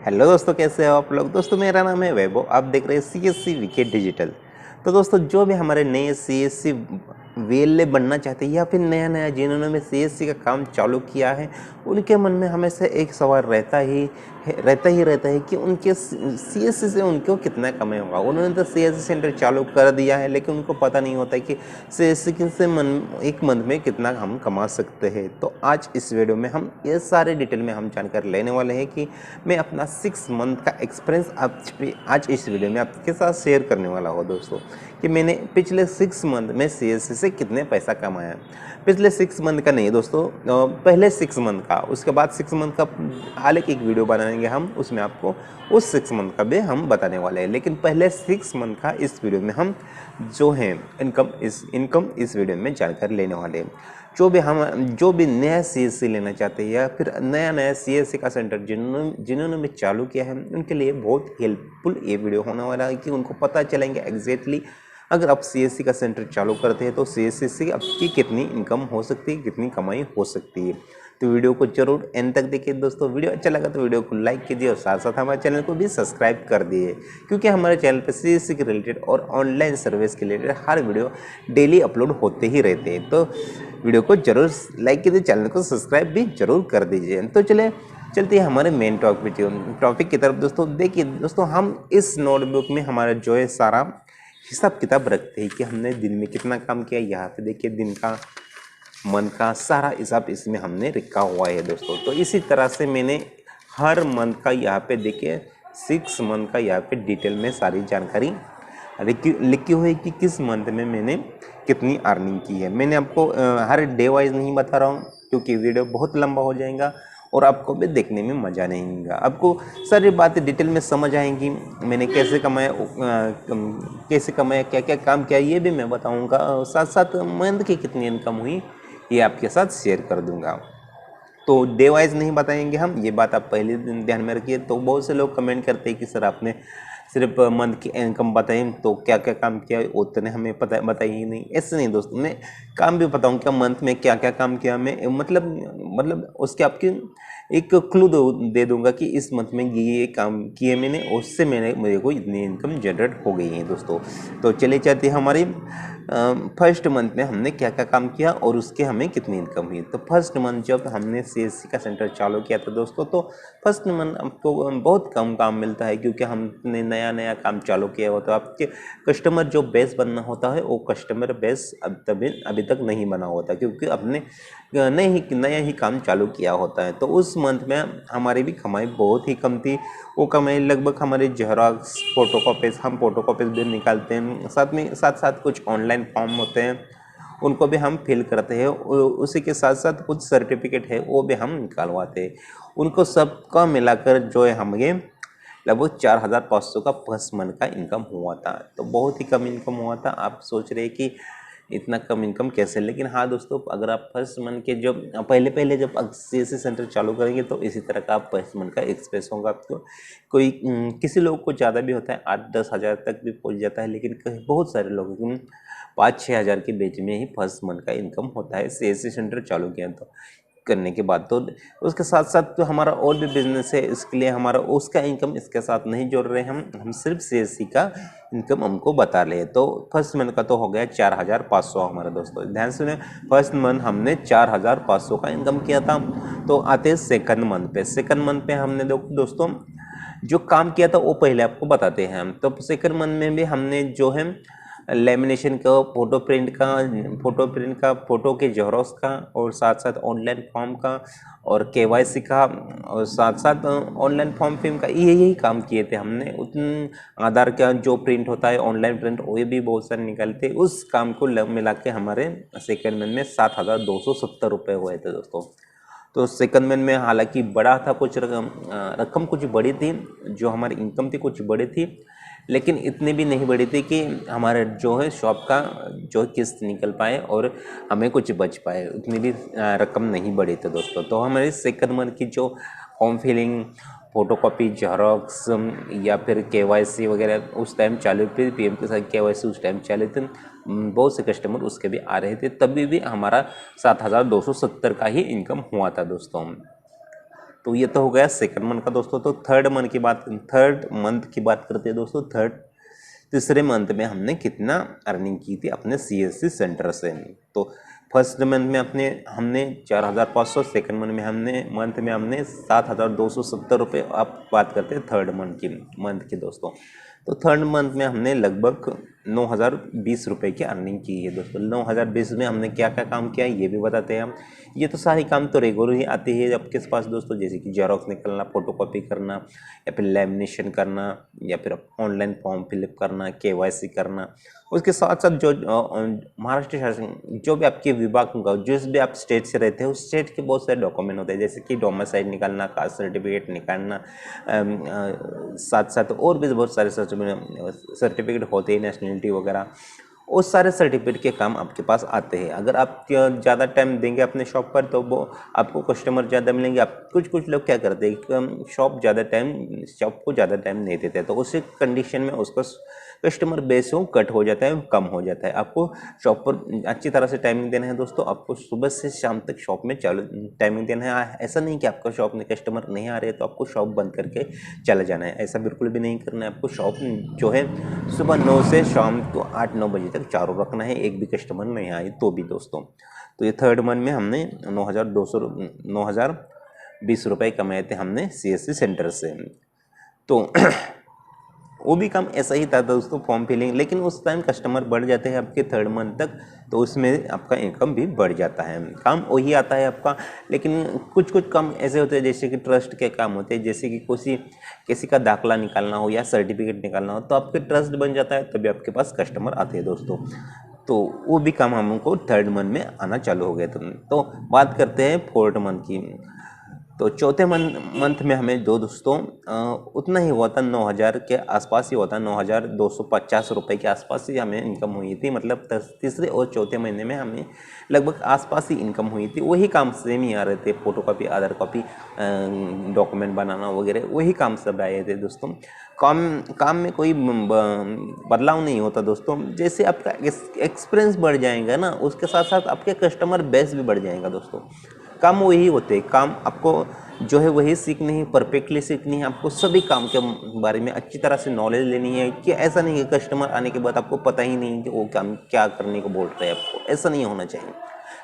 Hello दोस्तों, कैसे हो आप लोग। दोस्तों मेरा नाम है वैभव, आप देख रहे हैं सीएससी विकेट डिजिटल। तो दोस्तों जो भी हमारे नए सीएससी वीएलए बनना चाहते हैं या फिर नया नया जिन्होंने सीएससी का काम चालू किया है, उनके मन में हमेशा एक सवाल रहता ही कि उनके सीएससी से उनको कितना कमाई होगा। उन्होंने तो सीएससी सेंटर चालू कर दिया है, लेकिन उनको पता नहीं होता कि सीएससी से एक मंथ में कितना हम कमा सकते हैं। तो आज इस वीडियो में हम ये सारे डिटेल में हम जानकारी लेने वाले हैं कि मैं अपना 6 मंथ का एक्सपीरियंस आज इस वीडियो में आपके साथ शेयर करने वाला हूँ दोस्तों, कि मैंने पिछले 6 मंथ में सीएससी से कितने पैसा कमाया। पिछले 6 मंथ का नहीं दोस्तों, पहले 6 मंथ का, उसके बाद 6 मंथ का अलग एक वीडियो बनाएंगे हम, उसमें आपको उस 6 मंथ का भी हम बताने वाले हैं। लेकिन पहले 6 मंथ का इस वीडियो में हम जो है इनकम इस वीडियो में जानकारी लेने वाले हैं। जो भी नया सीएससी लेना चाहते हैं या फिर नया सीएससी का सेंटर जिन्होंने भी चालू किया है, उनके लिए बहुत हेल्पफुल ये वीडियो होने वाला है कि उनको पता चलेंगे एग्जैक्टली अगर आप सीएससी का सेंटर चालू करते हैं तो सीएससी से आपकी कितनी इनकम हो सकती है, कितनी कमाई हो सकती है। तो वीडियो को जरूर एंड तक देखिए दोस्तों। वीडियो अच्छा लगा तो वीडियो को लाइक कीजिए और साथ साथ हमारे चैनल को भी सब्सक्राइब कर दिए, क्योंकि हमारे चैनल पर सीएससी के रिलेटेड और ऑनलाइन सर्विस के रिलेटेड हर वीडियो डेली अपलोड होते ही रहते हैं। तो वीडियो को जरूर लाइक कीजिए, चैनल को सब्सक्राइब भी जरूर कर दीजिए। तो चलते हैं हमारे मेन टॉपिक की तरफ दोस्तों। देखिए दोस्तों, हम इस नोटबुक में हमारा जो है सारा हिसाब किताब रखते हैं कि हमने दिन में कितना काम किया। यहाँ पे देखिए दिन का, मंथ का सारा हिसाब इसमें हमने रखा हुआ है दोस्तों। तो इसी तरह से मैंने हर मंथ का यहाँ पे देखिए 6 मंथ का यहाँ पे डिटेल में सारी जानकारी लिखी हुई है कि किस मंथ में मैंने कितनी अर्निंग की है। मैंने आपको हर डे वाइज नहीं बता रहा हूँ, क्योंकि वीडियो बहुत लंबा हो जाएगा और आपको भी देखने में मज़ा नहीं आएगा। आपको सारी बातें डिटेल में समझ आएंगी। मैंने कैसे कमाया, क्या क्या काम किया, ये भी मैं बताऊंगा। साथ साथ मंथ की कितनी इनकम हुई ये आपके साथ शेयर कर दूंगा। तो डे वाइज नहीं बताएंगे हम, ये बात आप पहले दिन ध्यान में रखिए। तो बहुत से लोग कमेंट करते हैं कि सर आपने सिर्फ मंथ की इनकम बताई, तो क्या क्या काम किया उतने हमें बताइए नहीं। ऐसे नहीं दोस्तों, मैं काम भी बताऊँ क्या मंथ में क्या क्या काम किया मैं, मतलब उसके आपकी एक क्लू दे दूंगा कि इस मंथ में ये काम किए मैंने, उससे मेरे को इतनी इनकम जनरेट हो गई है दोस्तों। तो चले जाते हैं हमारी फर्स्ट मंथ में हमने क्या क्या काम किया और उसके हमें कितनी इनकम हुई। तो फर्स्ट मंथ जब हमने सीएससी का सेंटर चालू किया था दोस्तों, तो फर्स्ट मंथ आपको बहुत कम काम मिलता है, क्योंकि हमने नया काम चालू किया हुआ। तो आपके कस्टमर जो बेस बनना होता है वो कस्टमर बेस अभी तक नहीं बना होता, क्योंकि अपने नया ही काम चालू किया होता है। तो उस मंथ में हमारी भी कमाई बहुत ही कम थी। वो कमाई लगभग हमारे जेरोक्स हम फोटोकॉपीज भी निकालते हैं, साथ साथ कुछ ऑनलाइन फॉर्म होते हैं उनको भी हम फिल करते हैं, उसी के साथ साथ कुछ सर्टिफिकेट है वो भी हम निकालवाते हैं। उनको सबका मिलाकर जो है हमें लगभग 4500 का फर्स्ट मंथ का इनकम हुआ था। तो बहुत ही कम इनकम हुआ था। आप सोच रहे हैं कि इतना कम इनकम कैसे, लेकिन हाँ दोस्तों, अगर आप फर्स्ट मंथ के जब पहले जब सीएससी सेंटर चालू करेंगे तो इसी तरह का आप फर्स्ट मंथ का एक्सप्रेस होगा आपको। किसी लोग को ज़्यादा भी होता है, 8-10 हज़ार तक भी पहुंच जाता है, लेकिन बहुत सारे लोग 5-6 हज़ार के बीच में ही फर्स्ट मंथ का इनकम होता है सीएससी सेंटर चालू किया तो करने के बाद। तो उसके साथ साथ तो हमारा और भी बिजनेस है, इसके लिए हमारा उसका इनकम इसके साथ नहीं जोड़ रहे हम सिर्फ सीएससी का इनकम हमको बता रहे। तो फर्स्ट मंथ का तो हो गया 4500 हमारे दोस्तों, ध्यान सुने। फर्स्ट मंथ हमने 4500 का इनकम किया था। तो आते हैं सेकंड मंथ पे हमने दोस्तों जो काम किया था वो पहले आपको बताते हैं हम। तो सेकंड मंथ में भी हमने जो है लेमिनेशन का, फोटो के जेरोक्स का, और साथ साथ ऑनलाइन फॉर्म का और केवाईसी का, और साथ साथ ऑनलाइन फॉर्म फिल्म का, यही काम किए थे हमने। आधार का जो प्रिंट होता है ऑनलाइन प्रिंट, वो भी बहुत सारे निकलते। उस काम को मिला के हमारे सेकेंड मंथ में 7270 रुपये हुए थे दोस्तों। तो सेकंड मंथ में हालांकि बड़ा था, कुछ रकम कुछ बड़ी थी, जो हमारी इनकम थी कुछ बड़ी थी, लेकिन इतनी भी नहीं बड़ी थी कि हमारे जो है शॉप का जो किस्त निकल पाए और हमें कुछ बच पाए। उतनी भी रकम नहीं बढ़ी थी दोस्तों। तो हमारे सेकंड मंथ की जो फॉर्म फिलिंग, फोटोकॉपी, जेरोक्स या फिर केवाईसी वगैरह उस टाइम चालू थी, पीएम के साथ केवाईसी उस टाइम चालू थे, बहुत से कस्टमर उसके भी आ रहे थे, तभी भी हमारा 7270 का ही इनकम हुआ था दोस्तों। तो ये तो हो गया सेकंड मंथ का दोस्तों। तो थर्ड मंथ की बात करते हैं दोस्तों। तीसरे मंथ में हमने कितना अर्निंग की थी अपने सीएससी सेंटर से। तो फर्स्ट मंथ में हमने 4,500, सेकंड मंथ में हमने 7,270 रुपये। आप बात करते हैं थर्ड मंथ की दोस्तों। तो थर्ड मंथ में हमने लगभग 9,020 रुपये की अर्निंग की है दोस्तों। 9,020 में हमने क्या क्या काम किया ये भी बताते हैं हम। ये तो सारे काम तो रेगुलर ही आते हैं आपके पास दोस्तों, जैसे कि जेरोक्स निकलना, फोटोकॉपी करना, या फिर लैमिनेशन करना, या फिर ऑनलाइन फॉर्म फिलअप करना, केवाईसी करना। उसके साथ साथ जो महाराष्ट्र शासन जो भी आपके विभाग का जिस भी आप स्टेट से रहते हैं उस स्टेट के बहुत सारे डॉक्यूमेंट होते हैं, जैसे कि डोमिसाइल निकालना, कास्ट सर्टिफिकेट निकालना, साथ साथ और भी बहुत सारे सर्टिफिकेट होते हैं, नेशनलिटी वगैरह। उस सारे सर्टिफिकेट के काम आपके पास आते हैं। अगर आप ज़्यादा टाइम देंगे अपने शॉप पर तो वो आपको कस्टमर ज़्यादा मिलेंगे। आप कुछ लोग क्या करते हैं, शॉप को ज़्यादा टाइम नहीं देते, तो उसी कंडीशन में उसका कस्टमर बेस हो कट हो जाता है, कम हो जाता है। आपको शॉप पर अच्छी तरह से टाइमिंग देना है दोस्तों। आपको सुबह से शाम तक शॉप में टाइमिंग देना है। ऐसा नहीं कि आपका शॉप में कस्टमर नहीं आ रहे तो आपको शॉप बंद करके चला जाना है, ऐसा बिल्कुल भी नहीं करना है। आपको शॉप जो है सुबह 9 से शाम को 8-9 बजे तक चालू रखना है, एक भी कस्टमर नहीं आए तो भी दोस्तों। तो ये थर्ड मंथ में हमने 9,020 रुपये कमाए थे हमने सीएससी सेंटर से। तो वो भी काम ऐसा ही था दोस्तों, फॉर्म फिलिंग। लेकिन उस टाइम कस्टमर बढ़ जाते हैं आपके थर्ड मंथ तक, तो उसमें आपका इनकम भी बढ़ जाता है। काम वही आता है आपका, लेकिन कुछ काम ऐसे होते हैं जैसे कि ट्रस्ट के काम होते हैं, जैसे कि किसी का दाखला निकालना हो या सर्टिफिकेट निकालना हो, तो आपके ट्रस्ट बन जाता है, तभी आपके पास कस्टमर आते हैं दोस्तों। तो वो भी काम हमको थर्ड मंथ में आना चालू हो गया। तो बात करते हैं फोर्थ मंथ की। तो चौथे मंथ में हमें दोस्तों उतना ही हुआ था, 9,000 के आसपास ही हुआ था, 9,250 रुपये के आसपास ही हमें इनकम हुई थी। मतलब तीसरे और चौथे महीने में हमें लगभग आसपास ही इनकम हुई थी। वही काम सेम ही आ रहे थे, फोटोकॉपी, आधार कॉपी, डॉक्यूमेंट बनाना वगैरह, वही काम सब आए थे दोस्तों। काम में कोई बदलाव नहीं होता दोस्तों। जैसे आपका एक्सपीरियंस बढ़ जाएगा ना, उसके साथ साथ आपके कस्टमर बेस भी बढ़ जाएगा दोस्तों। काम वही होते हैं, काम आपको जो है वही सीखनी है, परफेक्टली सीखनी है। आपको सभी काम के बारे में अच्छी तरह से नॉलेज लेनी है, कि ऐसा नहीं है कस्टमर आने के बाद आपको पता ही नहीं कि वो काम क्या करने को बोल रहे हैं आपको, ऐसा नहीं होना चाहिए।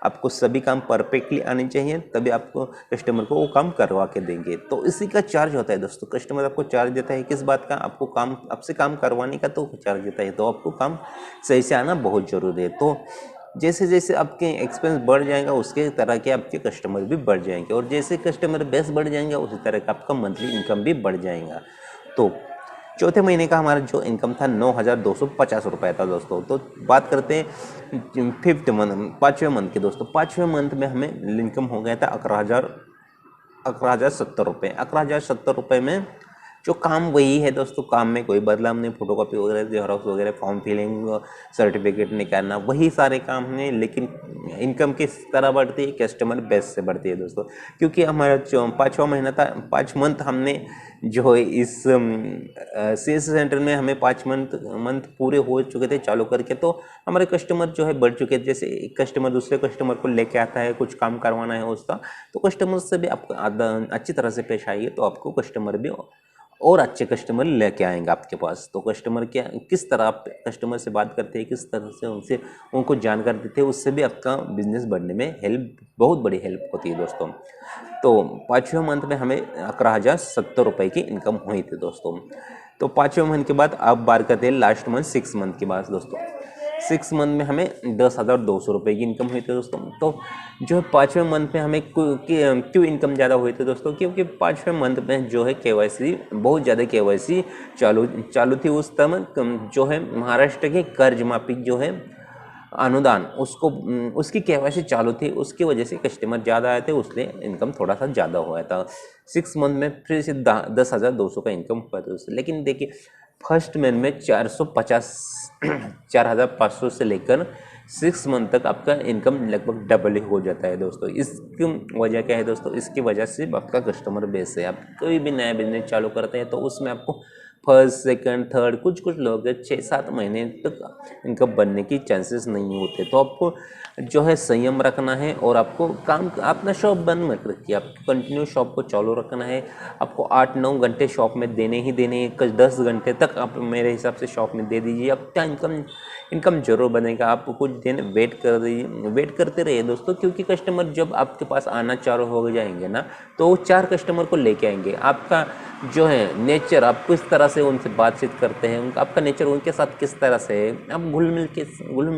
आपको सभी काम परफेक्टली आने चाहिए, तभी आपको कस्टमर को वो काम करवा के देंगे। तो इसी का चार्ज होता है दोस्तों। कस्टमर आपको चार्ज देता है किस बात का, आपसे काम करवाने का तो चार्ज देता है। तो आपको काम सही से आना बहुत ज़रूरी है। तो जैसे जैसे आपके एक्सपेंस बढ़ जाएगा उसके तरह के आपके कस्टमर भी बढ़ जाएंगे, और जैसे कस्टमर बेस बढ़ जाएंगे उसी तरह का आपका मंथली इनकम भी बढ़ जाएगा। तो चौथे महीने का हमारा जो इनकम था 9,250 रुपये था दोस्तों। तो बात करते हैं पाँचवें मंथ के दोस्तों। पाँचवें मंथ में हमें इनकम हो गया था 11,070 रुपये। 11,070 रुपये में जो काम वही है दोस्तों, काम में कोई बदलाव नहीं। फोटोकॉपी वगैरह, जेरोक्स वगैरह, फॉर्म फिलिंग, सर्टिफिकेट निकालना, वही सारे काम हैं। लेकिन इनकम किस तरह बढ़ती है, कस्टमर बेस से बढ़ती है दोस्तों। क्योंकि हमारा जो 5वां महीना था, 5 मंथ हमने जो है इस सीएससी सेंटर में हमें 5 मंथ पूरे हो चुके थे चालू करके। तो हमारे कस्टमर जो है बढ़ चुके थे। जैसे एक कस्टमर दूसरे कस्टमर को लेके आता है, कुछ काम करवाना है उसका, तो कस्टमर से भी आप अच्छी तरह से पेश आइए, तो आपको कस्टमर भी और अच्छे कस्टमर लेके आएंगे आपके पास। तो कस्टमर क्या, किस तरह आप कस्टमर से बात करते हैं, किस तरह से उनको जानकारी देते हैं, उससे भी आपका बिजनेस बढ़ने में बहुत बड़ी हेल्प होती है दोस्तों। तो 5वें मंथ में हमें 11,070 रुपये की इनकम हुई थी दोस्तों। तो 5वें मंथ के बाद अब बात करते हैं लास्ट मंथ 6 मंथ के बाद दोस्तों। 6 मंथ में हमें 10,200 रुपये की इनकम हुई थी दोस्तों। तो जो है 5वें मंथ में हमें क्यों इनकम ज़्यादा हुई थी दोस्तों, क्योंकि 5वें मंथ में जो है केवाईसी, बहुत ज़्यादा केवाईसी चालू थी उस समय। जो है महाराष्ट्र की कर्ज माफी जो है अनुदान, उसकी केवाईसी चालू थी, उसकी वजह से कस्टमर ज़्यादा आए थे, उसलिए इनकम थोड़ा सा ज़्यादा हुआ था। 6 मंथ में फिर से 10,200 का इनकम हुआ था दोस्तों। लेकिन देखिए फर्स्ट मंथ में 4,500 से लेकर 6 मंथ तक आपका इनकम लगभग डबल हो जाता है दोस्तों। इसकी वजह क्या है दोस्तों, इसकी वजह से आपका कस्टमर बेस है। आप कोई भी नया बिजनेस चालू करते हैं तो उसमें आपको फर्स्ट सेकंड थर्ड कुछ कुछ लोग 6-7 महीने तक इनकम बनने की चांसेस नहीं होते। तो आपको जो है संयम रखना है और आपको काम अपना शॉप बंद मत रखिए, आपको कंटिन्यू शॉप को चालू रखना है। आपको 8-9 घंटे शॉप में देने ही देने हैं, कुछ 10 घंटे तक आप मेरे हिसाब से शॉप में दे दीजिए, आपका इनकम जरूर बनेगा। आप कुछ दिन वेट कर दीजिए, वेट करते रहिए दोस्तों, क्योंकि कस्टमर जब आपके पास आना चालू हो जाएंगे ना तो वो 4 कस्टमर को लेके आएंगे। आपका जो है नेचर, आप किस तरह से उनसे बातचीत करते हैं, उनका आपका नेचर उनके साथ किस तरह से है, आप घुल मिल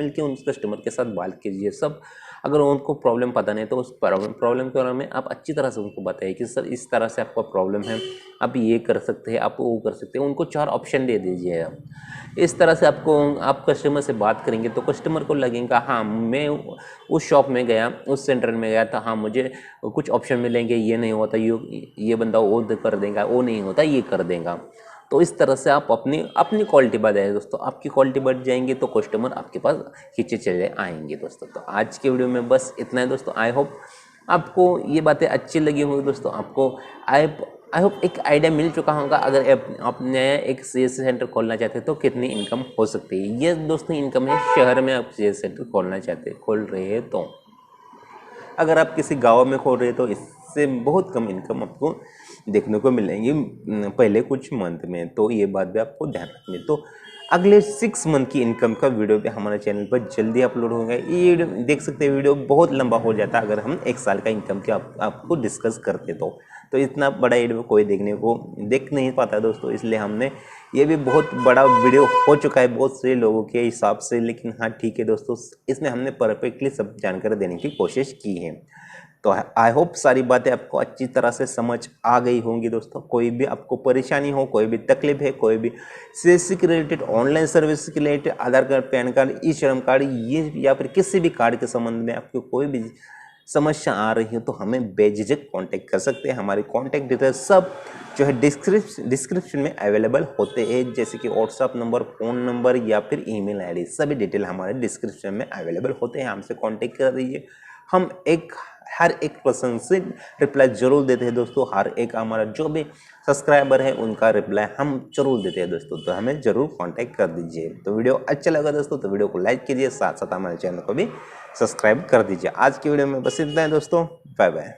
के उन कस्टमर के साथ बात कीजिए सब। अगर उनको प्रॉब्लम पता नहीं तो उस प्रॉब्लम के बारे में आप अच्छी तरह से उनको बताइए कि सर इस तरह से आपका प्रॉब्लम है, आप ये कर सकते हैं, आप वो कर सकते हैं, उनको 4 ऑप्शन दे दीजिए आप। इस तरह से आप कस्टमर से बात करेंगे तो कस्टमर को लगेगा हाँ मैं उस शॉप में गया, उस सेंटर में गया था, हाँ मुझे कुछ ऑप्शन मिलेंगे, ये नहीं होता ये बंदा वो कर देगा, वो नहीं होता ये कर देगा। तो इस तरह से आप अपनी क्वालिटी बढ़ाइए दोस्तों, आपकी क्वालिटी बढ़ जाएंगी तो कस्टमर आपके पास खींचे चले आएंगे दोस्तों। तो आज के वीडियो में बस इतना है दोस्तों। आई होप आपको ये बातें अच्छी लगी होंगी दोस्तों, आपको आई होप एक आइडिया मिल चुका होगा। अगर आप नया एक सीएससी सेंटर खोलना चाहते हैं तो कितनी इनकम हो सकती है, ये दोस्तों इनकम है शहर में आप सीएससी सेंटर खोल रहे हैं तो। अगर आप किसी गांव में खोल रहे हैं तो इससे बहुत कम इनकम आपको देखने को मिलेंगी पहले कुछ मंथ में, तो ये बात भी आपको ध्यान रखनी। तो अगले 6 मंथ की इनकम का वीडियो भी हमारे चैनल पर जल्दी अपलोड होगा। ये देख सकते हैं वीडियो बहुत लंबा हो जाता है अगर हम 1 साल का इनकम के आपको डिस्कस करते तो इतना बड़ा वीडियो कोई देख नहीं पाता दोस्तों, इसलिए हमने ये भी बहुत बड़ा वीडियो हो चुका है बहुत से लोगों के हिसाब से। लेकिन हाँ ठीक है दोस्तों, इसमें हमने परफेक्टली सब जानकारी देने की कोशिश की है। तो आई होप सारी बातें आपको अच्छी तरह से समझ आ गई होंगी दोस्तों। कोई भी आपको परेशानी हो, कोई भी तकलीफ है, कोई भी सीएससी के रिलेटेड, ऑनलाइन सर्विस के रिलेटेड, आधार कार्ड, पैन कार्ड, ई श्रम कार्ड, ये या फिर किसी भी कार्ड के संबंध में आपको कोई भी समस्या आ रही है तो हमें बेझिझक कांटेक्ट कर सकते हैं। हमारे कांटेक्ट डिटेल्स सब जो है डिस्क्रिप्शन में अवेलेबल होते हैं, जैसे कि व्हाट्सअप नंबर, फ़ोन नंबर या फिर ईमेल आईडी, सभी डिटेल हमारे डिस्क्रिप्शन में अवेलेबल होते हैं। हमसे कांटेक्ट कर दीजिए, हम हर एक पर्सन से रिप्लाई जरूर देते हैं दोस्तों। हर एक हमारा जो भी सब्सक्राइबर है उनका रिप्लाई हम जरूर देते हैं दोस्तों, तो हमें जरूर कांटेक्ट कर दीजिए। तो वीडियो अच्छा लगा दोस्तों तो वीडियो को लाइक कीजिए, साथ साथ हमारे चैनल को भी सब्सक्राइब कर दीजिए। आज की वीडियो में बस इतना है दोस्तों, बाय बाय।